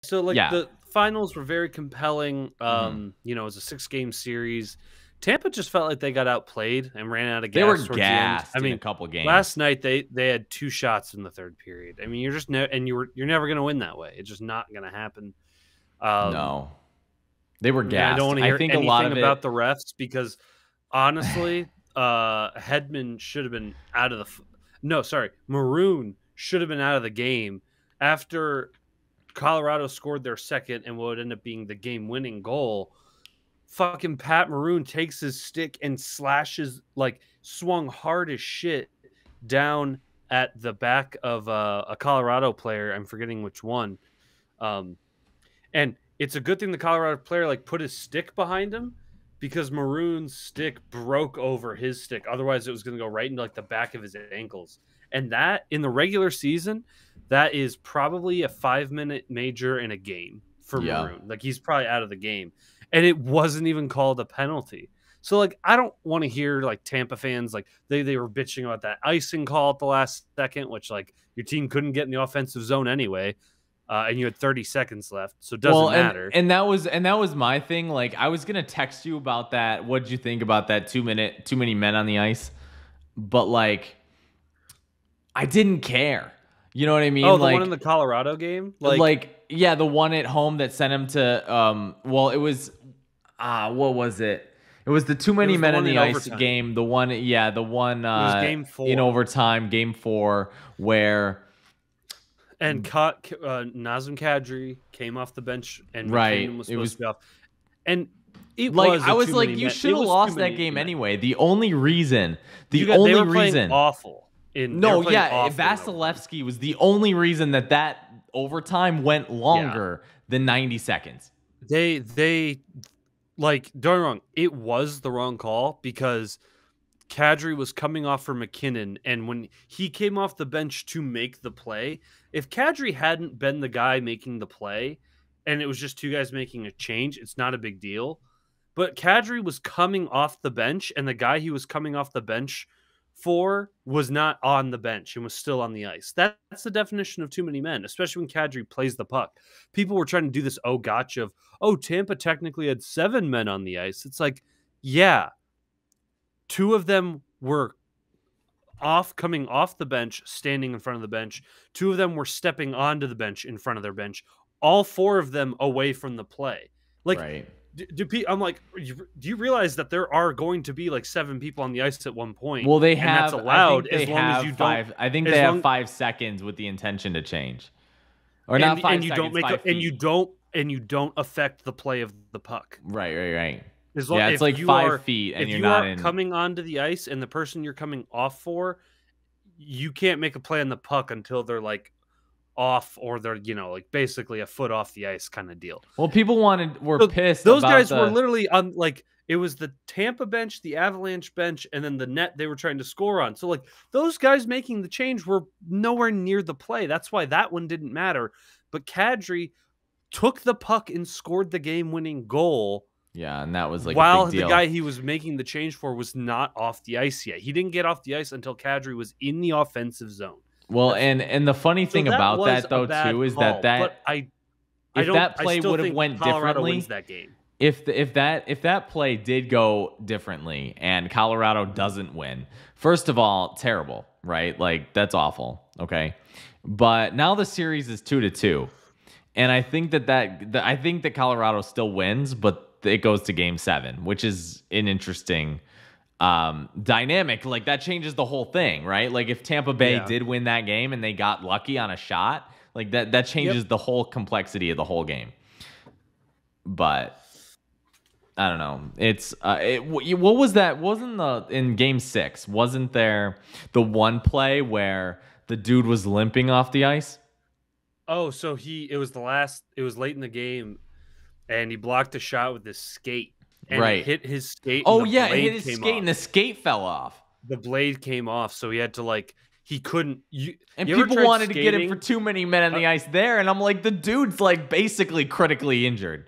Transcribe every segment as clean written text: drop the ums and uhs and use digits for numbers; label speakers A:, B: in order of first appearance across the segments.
A: So like
B: Yeah.
A: the finals were very compelling. You know, it was a 6-game series. Tampa just felt like they got outplayed and ran out of gas.
B: They were
A: towards the end.
B: gassed
A: I mean,
B: in a couple games.
A: last night they had 2 shots in the third period. I mean, you're just you're never going to win that way. It's just not going to happen.
B: No, they were gassed.
A: I don't want to hear
B: think
A: anything
B: a lot of
A: about the refs because honestly, Hedman should have been out of the. Maroon should have been out of the game after Colorado scored their second and what would end up being the game-winning goal. Fucking Pat Maroon takes his stick and slashes, like, swung hard as shit down at the back of a Colorado player. I'm forgetting which one. And it's a good thing the Colorado player like put his stick behind him because Maroon's stick broke over his stick. Otherwise, it was going to go right into like the back of his ankles. And that in the regular season, that is probably a 5-minute major in a game for Maroon. Like he's probably out of the game. And it wasn't even called a penalty. So like I don't want to hear like Tampa fans like they were bitching about that icing call at the last second, which like your team couldn't get in the offensive zone anyway. And you had 30 seconds left, so it doesn't matter.
B: And that was my thing. Like I was gonna text you about that. What did you think about that 2 minute, too many men on the ice? But like, I didn't care. You know what I mean?
A: Oh, the one in the Colorado game?
B: Yeah, the one at home that sent him to well, it was what was it? It was the too many men on the ice game. The one it was
A: game 4.
B: In overtime, game 4, where
A: and Nazem Kadri came off the bench and
B: right.
A: was supposed to be off. And it
B: like
A: was
B: I was like, you should have lost that game anyway. The only reason
A: they were playing awful.
B: Vasilevsky was the only reason that overtime went longer than 90 seconds.
A: They like, don't get me wrong, it was the wrong call because Kadri was coming off for McKinnon, and when he came off the bench to make the play, if Kadri hadn't been the guy making the play and it was just 2 guys making a change, it's not a big deal. But Kadri was coming off the bench, and the guy he was coming off the bench for was not on the bench and was still on the ice. That's the definition of too many men, especially when Kadri plays the puck. People were trying to do this gotcha of, Tampa technically had 7 men on the ice. It's like, yeah, 2 of them were coming off the bench, standing in front of the bench. 2 of them were stepping onto the bench in front of their bench. All 4 of them away from the play. Like,
B: right.
A: I'm like, do you realize that there are going to be like 7 people on the ice at one point?
B: Well, they have.
A: And that's allowed
B: as long as you don't. I think they have 5 seconds with the intention to change, or not 5 seconds.
A: And you don't affect the play of the puck.
B: Right.
A: Yeah,
B: it's like 5 feet, and you're not
A: coming onto the ice, and the person you're coming off for, you can't make a play on the puck until they're like off, or they're like basically a foot off the ice kind of deal.
B: Well, people were pissed.
A: Those guys were literally on like it was the Tampa bench, the Avalanche bench, and then the net they were trying to score on. So like those guys making the change were nowhere near the play. That's why that one didn't matter. But Kadri took the puck and scored the game-winning goal.
B: Yeah, and that was like
A: while
B: a big deal.
A: The guy he was making the change for was not off the ice yet. He didn't get off the ice until Kadri was in the offensive zone.
B: Well, and the funny thing about that though too is that if that play would have went differently,
A: wins that game.
B: If that play did go differently and Colorado doesn't win, first of all, terrible, right? Like that's awful. Okay, but now the series is 2-2, and I think I think that Colorado still wins, but it goes to Game 7, which is an interesting dynamic. Like that changes the whole thing, right? Like if Tampa Bay did win that game and they got lucky on a shot, like that changes the whole complexity of the whole game. But I don't know. It's what was that? Wasn't in Game 6? Wasn't there the one play where the dude was limping off the ice?
A: Oh, so it was late in the game, and he blocked a shot with his skate. And it hit his skate.
B: Oh, yeah, it hit his skate, and the skate fell off.
A: The blade came off, so he had to, he couldn't...
B: And people wanted to get him for too many men on the ice there, and I'm like, the dude's, basically critically injured.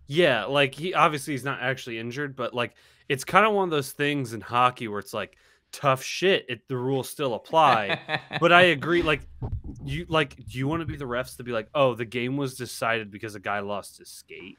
A: Yeah, he's not actually injured, but, it's kind of one of those things in hockey where it's, tough shit, the rules still apply. But I agree, do you want to be the refs to be like, oh, the game was decided because a guy lost his skate?